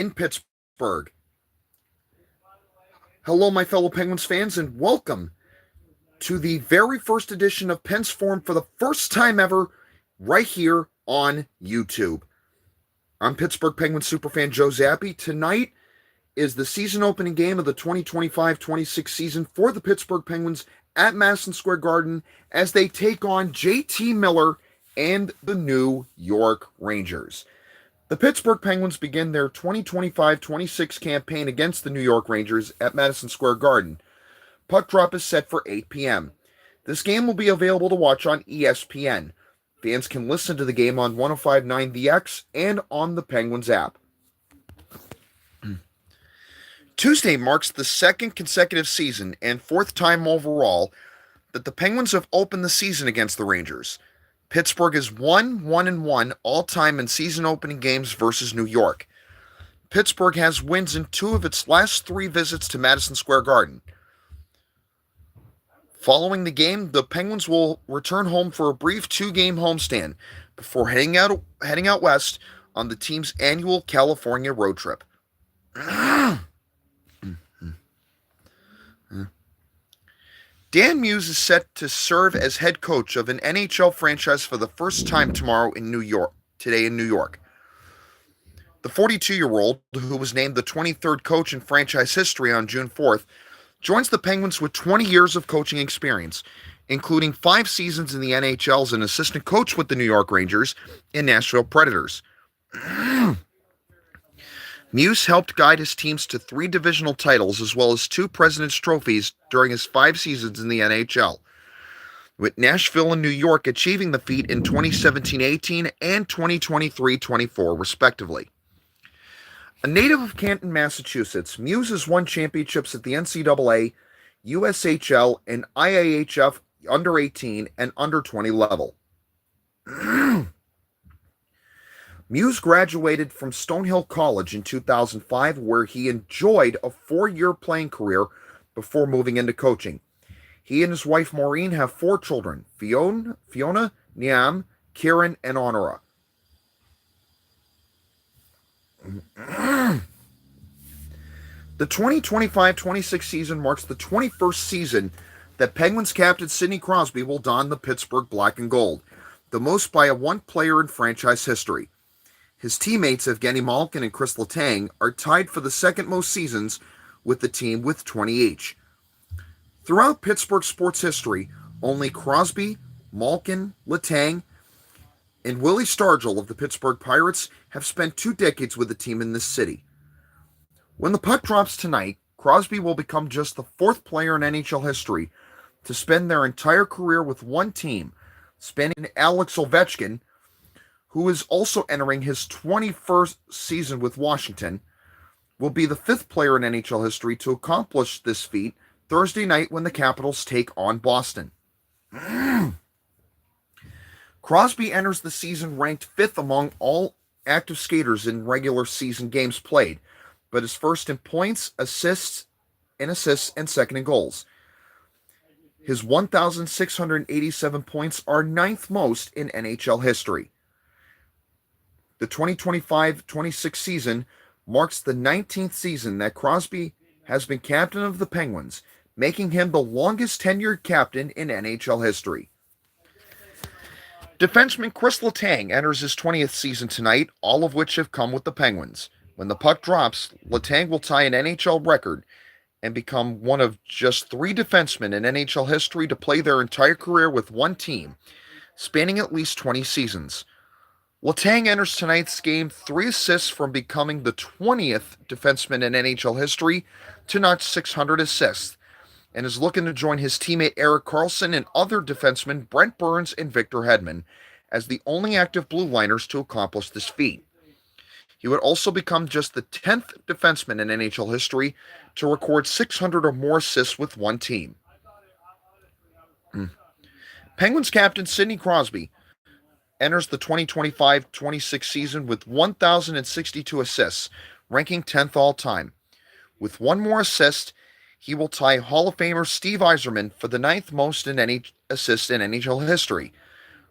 in Pittsburgh. Hello, my fellow Penguins fans, and welcome to the very first edition of PensForum for the first time ever, right here on YouTube. I'm Pittsburgh Penguins superfan Joe Zappi. Tonight is the season opening game of the 2025-26 season for the Pittsburgh Penguins at Madison Square Garden as they take on JT Miller and the New York Rangers. The Pittsburgh Penguins begin their 2025-26 campaign against the New York Rangers at Madison Square Garden. Puck drop is set for 8 p.m. This game will be available to watch on ESPN. Fans can listen to the game on 105.9 The X and on the Penguins app. Tuesday marks the second consecutive season and fourth time overall that the Penguins have opened the season against the Rangers. Pittsburgh is 1-1-1 all-time in season opening games versus New York. Pittsburgh has wins in 2 of its last 3 visits to Madison Square Garden. Following the game, the Penguins will return home for a brief 2-game homestand before heading out west on the team's annual California road trip. Dan Muse is set to serve as head coach of an NHL franchise for the first time today in New York. The 42-year-old, who was named the 23rd coach in franchise history on June 4th, joins the Penguins with 20 years of coaching experience, including 5 seasons in the NHL as an assistant coach with the New York Rangers and Nashville Predators. Muse helped guide his teams to 3 divisional titles as well as 2 President's Trophies during his 5 seasons in the NHL, with Nashville and New York achieving the feat in 2017-18 and 2023-24, respectively. A native of Canton, Massachusetts, Muse has won championships at the NCAA, USHL, and IIHF under-18 and under-20 level. Muse graduated from Stonehill College in 2005, where he enjoyed a 4-year playing career before moving into coaching. He and his wife Maureen have 4 children, Fiona, Niam, Kieran, and Honora. The 2025-26 season marks the 21st season that Penguins captain Sidney Crosby will don the Pittsburgh black and gold, the most by one player in franchise history. His teammates Evgeny Malkin and Chris Letang are tied for the second most seasons with the team with 20 each. Throughout Pittsburgh sports history, only Crosby, Malkin, Letang, and Willie Stargell of the Pittsburgh Pirates have spent 2 decades with the team in this city. When the puck drops tonight, Crosby will become just the 4th player in NHL history to spend their entire career with one team, spanning Alex Ovechkin, who is also entering his 21st season with Washington, will be the 5th player in NHL history to accomplish this feat Thursday night when the Capitals take on Boston. Crosby enters the season ranked 5th among all active skaters in regular season games played, but is first in points, assists, and second in goals. His 1,687 points are 9th most in NHL history. The 2025-26 season marks the 19th season that Crosby has been captain of the Penguins, making him the longest tenured captain in NHL history. Defenseman Chris Letang enters his 20th season tonight, all of which have come with the Penguins. When the puck drops, Letang will tie an NHL record and become one of just 3 defensemen in NHL history to play their entire career with one team, spanning at least 20 seasons. Letang enters tonight's game 3 assists from becoming the 20th defenseman in NHL history to notch 600 assists, and is looking to join his teammate Erik Karlsson and other defensemen Brent Burns and Victor Hedman as the only active blue liners to accomplish this feat. He would also become just the 10th defenseman in NHL history to record 600 or more assists with one team. Penguins captain Sidney Crosby enters the 2025-26 season with 1,062 assists, ranking 10th all-time. With one more assist, he will tie Hall of Famer Steve Yzerman for the 9th most in any assists in NHL history.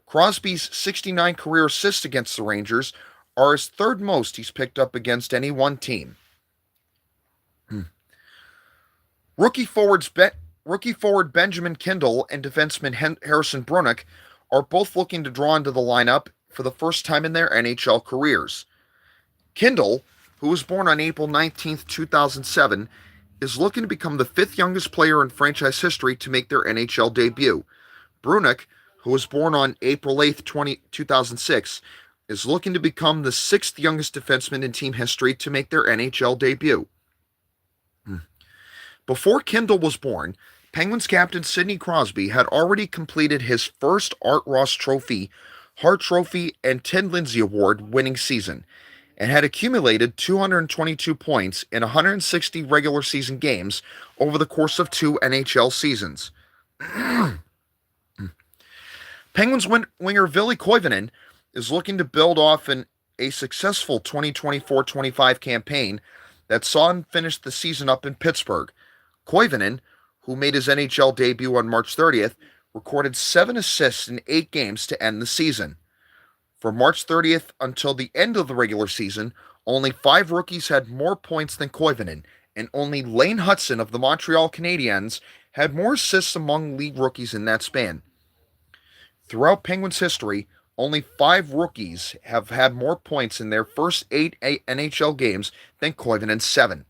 Crosby's 69 career assists against the Rangers are his third most he's picked up against any one team. Rookie forward Benjamin Kindle and defenseman Harrison Brunick are both looking to draw into the lineup for the first time in their NHL careers. Kindle, who was born on April 19, 2007, is looking to become the fifth youngest player in franchise history to make their NHL debut. Brunick, who was born on April 8, 2006, is looking to become the sixth youngest defenseman in team history to make their NHL debut. Before Kindle was born, Penguins captain Sidney Crosby had already completed his first Art Ross Trophy, Hart Trophy, and Ted Lindsay Award winning season, and had accumulated 222 points in 160 regular season games over the course of 2 NHL seasons. Penguins winger Ville Koivunen is looking to build off a successful 2024-25 campaign that saw him finish the season up in Pittsburgh. Koivunen, who made his NHL debut on March 30th, recorded 7 assists in 8 games to end the season. From March 30th until the end of the regular season, only 5 rookies had more points than Koivunen, and only Lane Hudson of the Montreal Canadiens had more assists among league rookies in that span. Throughout Penguins history, only 5 rookies have had more points in their first 8 NHL games than Koivunen's 7.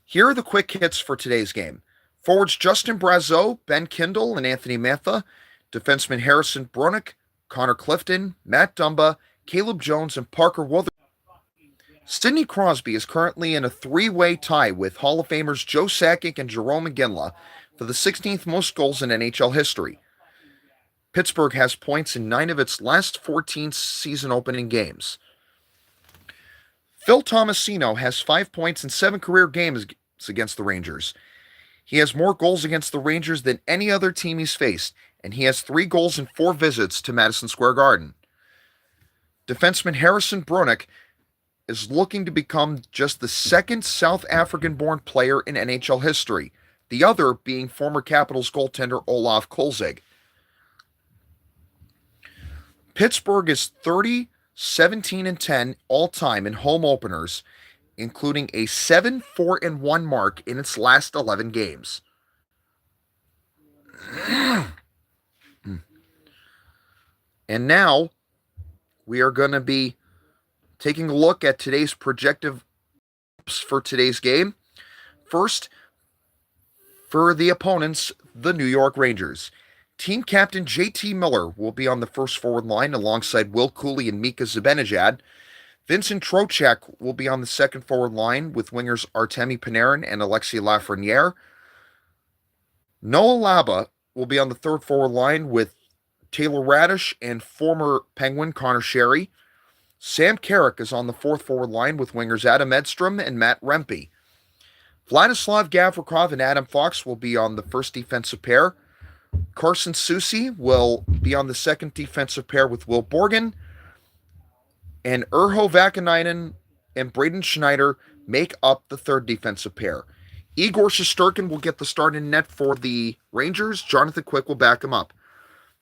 Here are the quick hits for today's game. Forwards Justin Brazeau, Ben Kindle, and Anthony Mantha. Defenseman Harrison Brunick, Connor Clifton, Matt Dumba, Caleb Jones, and Parker Wotherspoon. Sidney Crosby is currently in a 3-way tie with Hall of Famers Joe Sakic and Jerome McGinley for the 16th most goals in NHL history. Pittsburgh has points in 9 of its last 14 season opening games. Phil Tomasino has 5 points in 7 career games against the Rangers. He has more goals against the Rangers than any other team he's faced, and he has 3 goals in 4 visits to Madison Square Garden. Defenseman Harrison Brunick is looking to become just the second South African-born player in NHL history, the other being former Capitals goaltender Olaf Kolzig. Pittsburgh is 30, 17, and 10 all-time in home openers, including a 7-4-1 mark in its last 11 games. And now, we are going to be taking a look at today's projected for today's game. First, for the opponents, the New York Rangers. Team captain JT Miller will be on the first forward line alongside Will Cooley and Mika Zibanejad. Vincent Trocheck will be on the second forward line with wingers Artemi Panarin and Alexei Lafreniere. Noah Laba will be on the third forward line with Taylor Radish and former Penguin Connor Sherry. Sam Carrick is on the fourth forward line with wingers Adam Edstrom and Matt Rempe. Vladislav Gavrikov and Adam Fox will be on the first defensive pair. Carson Soucy will be on the second defensive pair with Will Borgen. And Urho Vakanainen and Braden Schneider make up the third defensive pair. Igor Shesterkin will get the start in net for the Rangers. Jonathan Quick will back him up.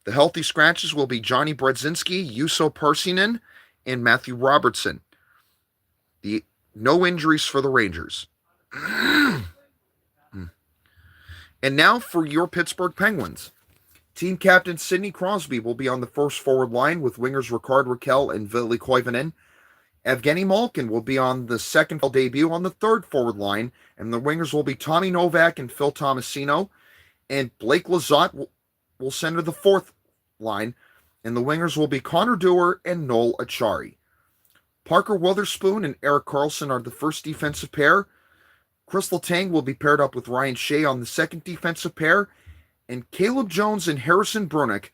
The healthy scratches will be Johnny Brodzinski, Juuso Parsinen, and Matthew Robertson. No injuries for the Rangers. And now for your Pittsburgh Penguins. Team captain Sidney Crosby will be on the first forward line with wingers Ricard Raquel and Ville Koivunen. Evgeny Malkin will be on the second debut on the third forward line, and the wingers will be Tommy Novak and Phil Tomasino. And Blake Lizotte will center the fourth line, and the wingers will be Connor Dewar and Noel Achari. Parker Wotherspoon and Erik Karlsson are the first defensive pair. Chris Letang will be paired up with Ryan Shea on the second defensive pair, and Caleb Jones and Harrison Brunick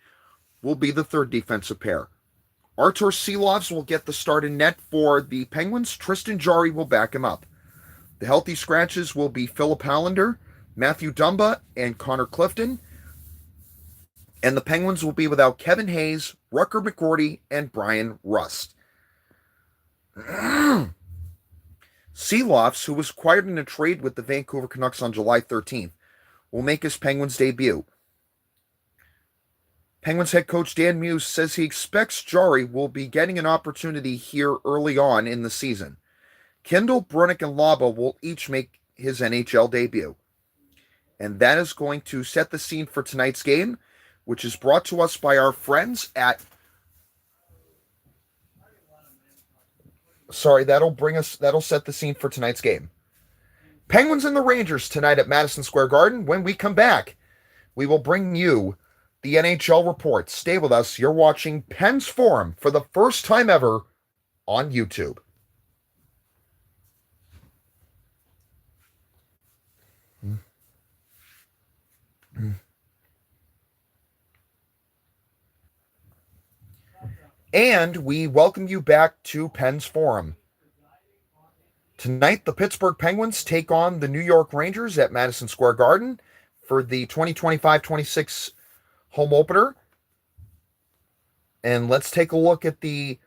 will be the third defensive pair. Artur Silovs will get the start in net for the Penguins. Tristan Jarry will back him up. The healthy scratches will be Philip Hallander, Matthew Dumba, and Connor Clifton. And the Penguins will be without Kevin Hayes, Rutger McGroarty, and Brian Rust. Silovs, who was acquired in a trade with the Vancouver Canucks on July 13th, will make his Penguins debut. Penguins head coach Dan Muse says he expects Jari will be getting an opportunity here early on in the season. Kindle, Brunick, and Laba will each make his NHL debut. And that is going to set the scene for tonight's game, which is brought to us by our friends at... That'll set the scene for tonight's game. Penguins and the Rangers tonight at Madison Square Garden. When we come back, we will bring you the NHL report. Stay with us. You're watching PensForum for the first time ever on YouTube. And we welcome you back to PensForum. Tonight, the Pittsburgh Penguins take on the New York Rangers at Madison Square Garden for the 2025-26 home opener. And let's take a look at the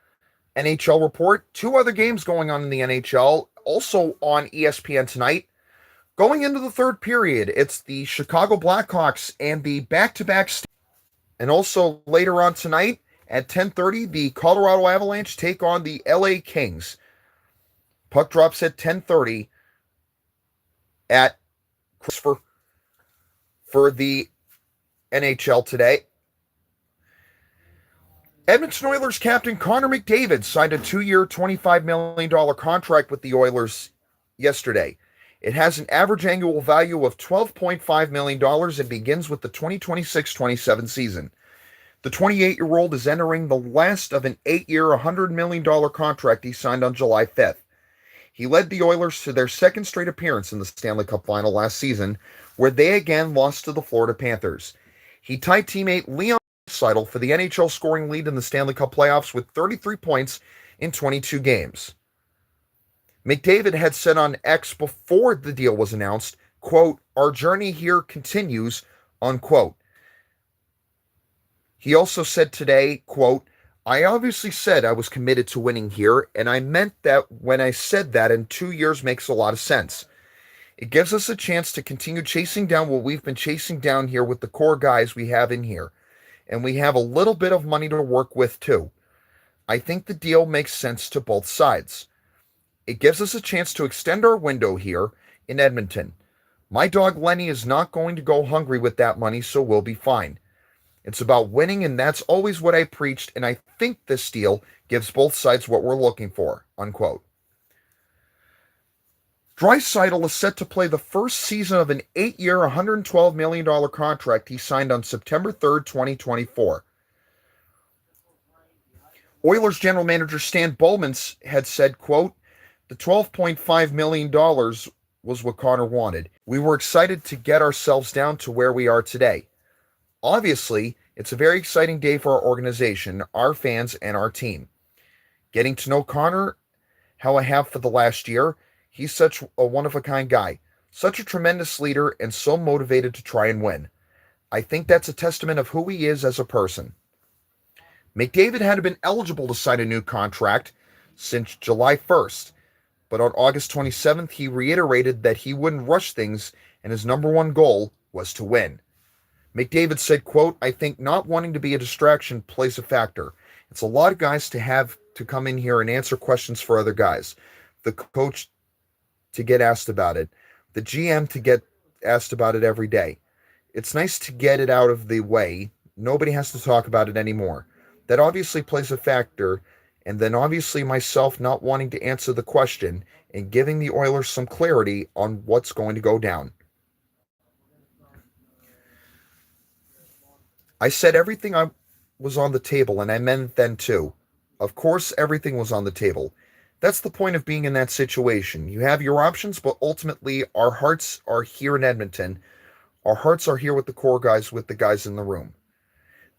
NHL report. Two other games going on in the NHL, also on ESPN tonight. Going into the third period, it's the Chicago Blackhawks and the back-to-back. And also later on tonight at 10:30, the Colorado Avalanche take on the LA Kings. Puck drops at 10:30 at for the NHL today. Edmonton Oilers captain Connor McDavid signed a 2-year, $25 million contract with the Oilers yesterday. It has an average annual value of $12.5 million and begins with the 2026-27 season. The 28-year-old is entering the last of an 8-year, $100 million contract he signed on July 5th. He led the Oilers to their second straight appearance in the Stanley Cup Final last season, where they again lost to the Florida Panthers. He tied teammate Leon Draisaitl for the NHL scoring lead in the Stanley Cup playoffs with 33 points in 22 games. McDavid had said on X before the deal was announced, quote, "Our journey here continues," unquote. He also said today, quote, "I obviously said I was committed to winning here, and I meant that when I said that, and 2 years makes a lot of sense. It gives us a chance to continue chasing down what we've been chasing down here with the core guys we have in here. And we have a little bit of money to work with too. I think the deal makes sense to both sides. It gives us a chance to extend our window here in Edmonton. My dog Lenny is not going to go hungry with that money, so we'll be fine. It's about winning, and that's always what I preached, and I think this deal gives both sides what we're looking for," unquote. Draisaitl is set to play the first season of an 8-year, $112 million contract he signed on September 3rd, 2024. Oilers general manager Stan Bowman had said, quote, "The $12.5 million was what Connor wanted. We were excited to get ourselves down to where we are today. Obviously, it's a very exciting day for our organization, our fans, and our team. Getting to know Connor, how I have for the last year, he's such a one-of-a-kind guy, such a tremendous leader, and so motivated to try and win. I think that's a testament of who he is as a person." McDavid had been eligible to sign a new contract since July 1st, but on August 27th, he reiterated that he wouldn't rush things, and his number one goal was to win. McDavid said, quote, "I think not wanting to be a distraction plays a factor. It's a lot of guys to have to come in here and answer questions for other guys. The coach to get asked about it. The GM to get asked about it every day. It's nice to get it out of the way. Nobody has to talk about it anymore. That obviously plays a factor. And then obviously myself not wanting to answer the question and giving the Oilers some clarity on what's going to go down. I said everything was on the table, and I meant then too. Of course, everything was on the table. That's the point of being in that situation. You have your options, but ultimately our hearts are here in Edmonton. Our hearts are here with the core guys, with the guys in the room.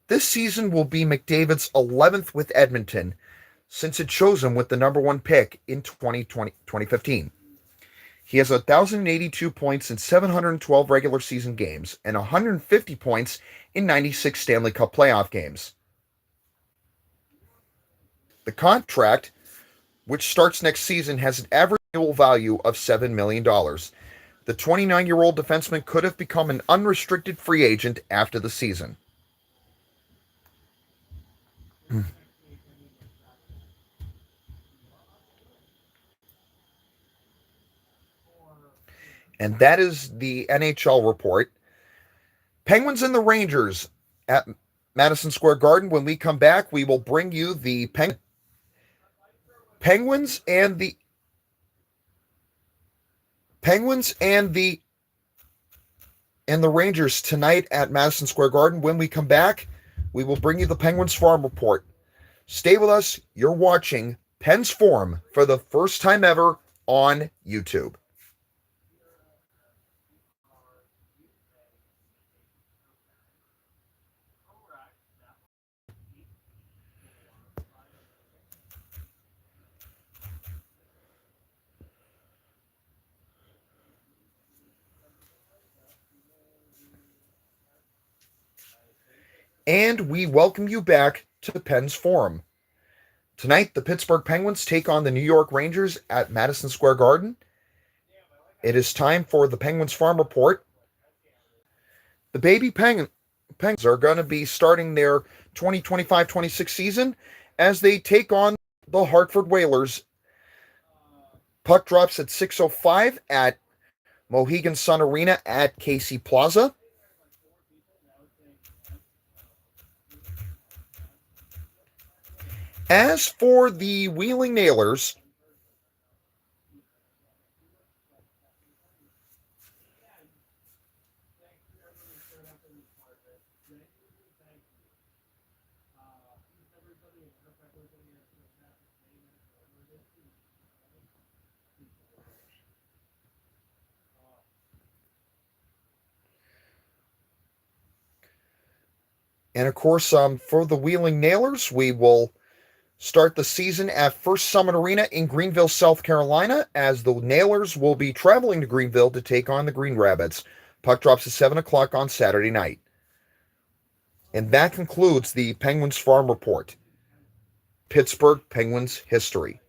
This season will be McDavid's 11th with Edmonton since it chose him with the number one pick in 2015. He has 1,082 points in 712 regular season games and 150 points in 96 Stanley Cup playoff games. The contract, which starts next season, has an average annual value of $7 million. The 29-year-old defenseman could have become an unrestricted free agent after the season. And that is the NHL report. Penguins and the Rangers at Madison Square Garden. When we come back, we will bring you the Penguins and the Penguins and the Rangers tonight at Madison Square Garden. When we come back, we will bring you the Penguins Farm Report. Stay with us. You're watching PensForum for the first time ever on YouTube. And we welcome you back to PensForum. Tonight, the Pittsburgh Penguins take on the New York Rangers at Madison Square Garden. It is time for the Penguins Farm Report. The baby Penguins are going to be starting their 2025-26 season as they take on the Hartford Whalers. Puck drops at 6:05 at Mohegan Sun Arena at Casey Plaza. As for the Wheeling Nailers, and of course, for the Wheeling Nailers, we will start the season at First Summit Arena in Greenville, South Carolina, as the Nailers will be traveling to Greenville to take on the Green Rabbits. Puck drops at 7 o'clock on Saturday night. And that concludes the Penguins Farm Report. Pittsburgh Penguins history.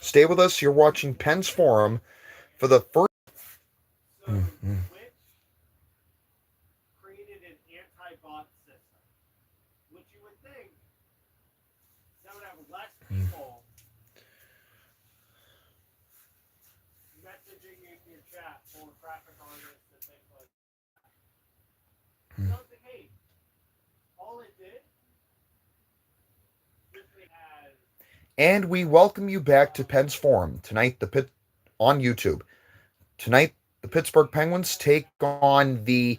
Stay with us. You're watching PensForum for the first. Created an anti-bot system, which you would think that would have less people messaging in your chat for graphic artists and things like that. Not the case. All it did simply has. And we welcome you back to PensForum tonight. On YouTube tonight, the Pittsburgh Penguins take on the